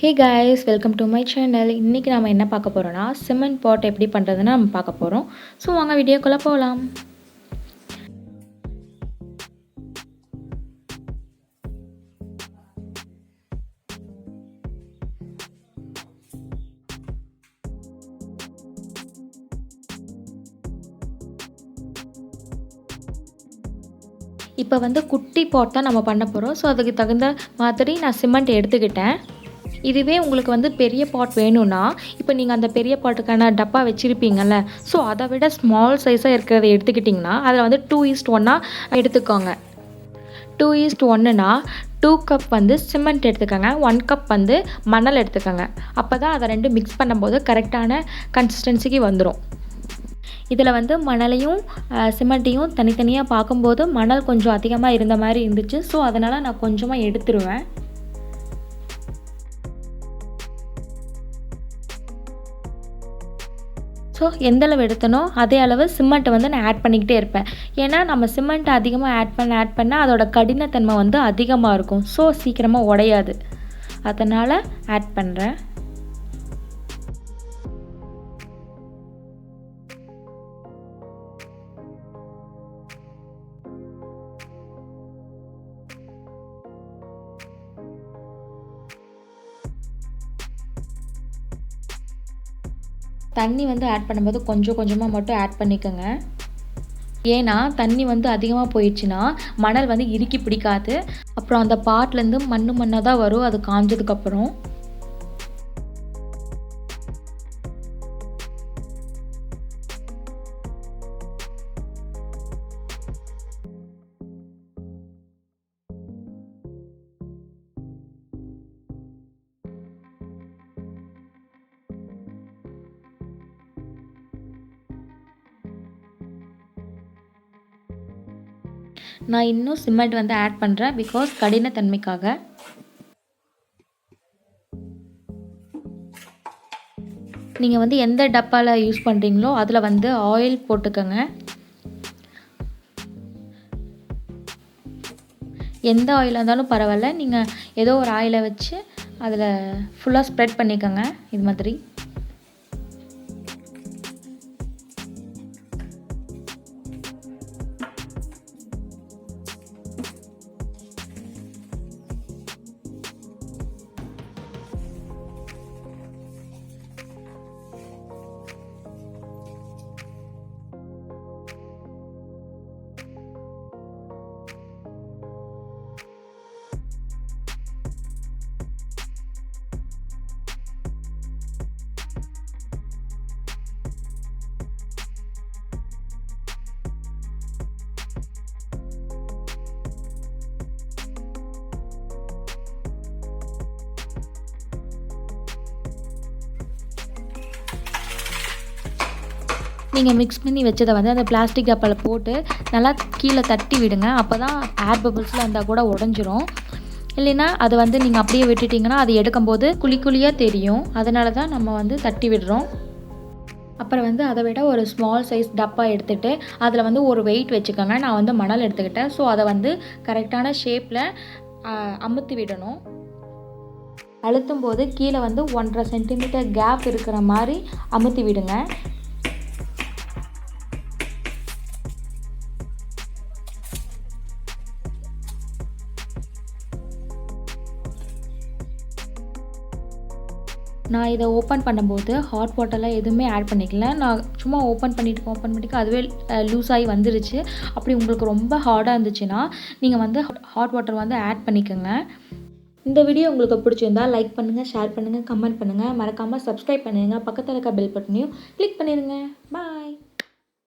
Hey guys, welcome to my channel. இன்றைக்கி நம்ம என்ன பார்க்க போகிறோன்னா சிமெண்ட் பாட் எப்படி பண்ணுறதுன்னு நம்ம பார்க்க போகிறோம். ஸோ வாங்க வீடியோக்குள்ளே போகலாம். இப்போ குட்டி பாட் தான் நம்ம பண்ண போகிறோம். ஸோ அதுக்கு தகுந்த மாதிரி நான் சிமெண்ட் எடுத்துக்கிட்டேன். இதுவே உங்களுக்கு பெரிய பாட் வேணும்னா, இப்போ நீங்கள் அந்த பெரிய பாட்டுக்கான டப்பா வச்சுருப்பீங்கள்ல, ஸோ அதை விட ஸ்மால் சைஸாக இருக்கிறத எடுத்துக்கிட்டிங்கன்னா அதில் 2:1 எடுத்துக்கோங்க. 2:1னா 2 கப் சிமெண்ட் எடுத்துக்கோங்க, 1 கப் மணல் எடுத்துக்கோங்க. அப்போ தான் அதை ரெண்டும் மிக்ஸ் பண்ணும்போது கரெக்டான கன்சிஸ்டன்சிக்கு வந்துடும். இதில் மணலையும் சிமெண்ட்டையும் தனித்தனியாக பார்க்கும்போது மணல் கொஞ்சம் அதிகமாக இருந்த மாதிரி இருந்துச்சு. ஸோ அதனால் நான் கொஞ்சமாக எடுத்துருவேன். ஸோ எந்தளவு எடுத்தனோ அதே அளவு சிமெண்ட்டை நான் ஆட் பண்ணிக்கிட்டே இருப்பேன். ஏன்னா நம்ம சிமெண்ட் அதிகமாக ஆட் பண்ண அதோட கடினத்தன்மை அதிகமாக இருக்கும். ஸோ சீக்கிரமாக உடையாது. அதனால் ஆட் பண்ணுறேன். தண்ணி ஆட் பண்ணும்போது கொஞ்சம் கொஞ்சமாக மட்டும் ஆட் பண்ணிக்கோங்க. ஏன்னா தண்ணி அதிகமாக போயிடுச்சுன்னா மணல் இறுக்கி பிடிக்காது. அப்புறம் அந்த பாட்லேருந்து மண்ணாக தான் வரும் அது காஞ்சதுக்கப்புறம். நான் இன்னும் சிமெண்ட் ஆட் பண்ணுறேன், பிகாஸ் கடினத்தன்மைக்காக. நீங்கள் எந்த டப்பாவில் யூஸ் பண்ணுறீங்களோ அதில் ஆயில் போட்டுக்கோங்க. எந்த ஆயிலாக இருந்தாலும் பரவாயில்ல, நீங்கள் ஏதோ ஒரு ஆயிலை வச்சு அதில் ஃபுல்லாக ஸ்ப்ரெட் பண்ணிக்கோங்க. இது மாதிரி நீங்கள் மிக்ஸ் பண்ணி வச்சதை அந்த பிளாஸ்டிக் டப்பாவில் போட்டு நல்லா கீழே தட்டி விடுங்க. அப்போ தான் ஏர் பபிள்ஸில் இருந்தால் கூட உடஞ்சிரும். இல்லைன்னா அதை நீங்கள் அப்படியே விட்டுட்டிங்கன்னா அது எடுக்கும்போது குழியாக தெரியும். அதனால தான் நம்ம தட்டி விடுறோம். அப்புறம் அதை விட ஒரு ஸ்மால் சைஸ் டப்பா எடுத்துகிட்டு அதில் ஒரு வெயிட் வச்சுக்கோங்க. நான் மணல் எடுத்துக்கிட்டேன். ஸோ அதை கரெக்டான ஷேப்பில் அமுத்தி விடணும். அழுத்தும் போது கீழே 1.5 சென்டிமீட்டர் கேப் இருக்கிற மாதிரி அமுத்தி விடுங்க. நான் இதை ஓப்பன் பண்ணும்போது ஹாட் வாட்டர்லாம் எதுவுமே ஆட் பண்ணிக்கல. நான் சும்மா ஓப்பன் பண்ணிட்டு அதுவே லூஸ் ஆகி வந்துருச்சு. அப்படி உங்களுக்கு ரொம்ப ஹார்டாக இருந்துச்சுன்னா நீங்கள் ஹாட் வாட்டர் ஆட் பண்ணிக்கோங்க. இந்த வீடியோ உங்களுக்கு பிடிச்சிருந்தா லைக் பண்ணுங்கள், ஷேர் பண்ணுங்கள், கமெண்ட் பண்ணுங்கள். மறக்காமல் சப்ஸ்கிரைப் பண்ணுங்கள். பக்கத்தில் இருக்க பெல் பட்டனையும் கிளிக் பண்ணிடுங்க. பாய்.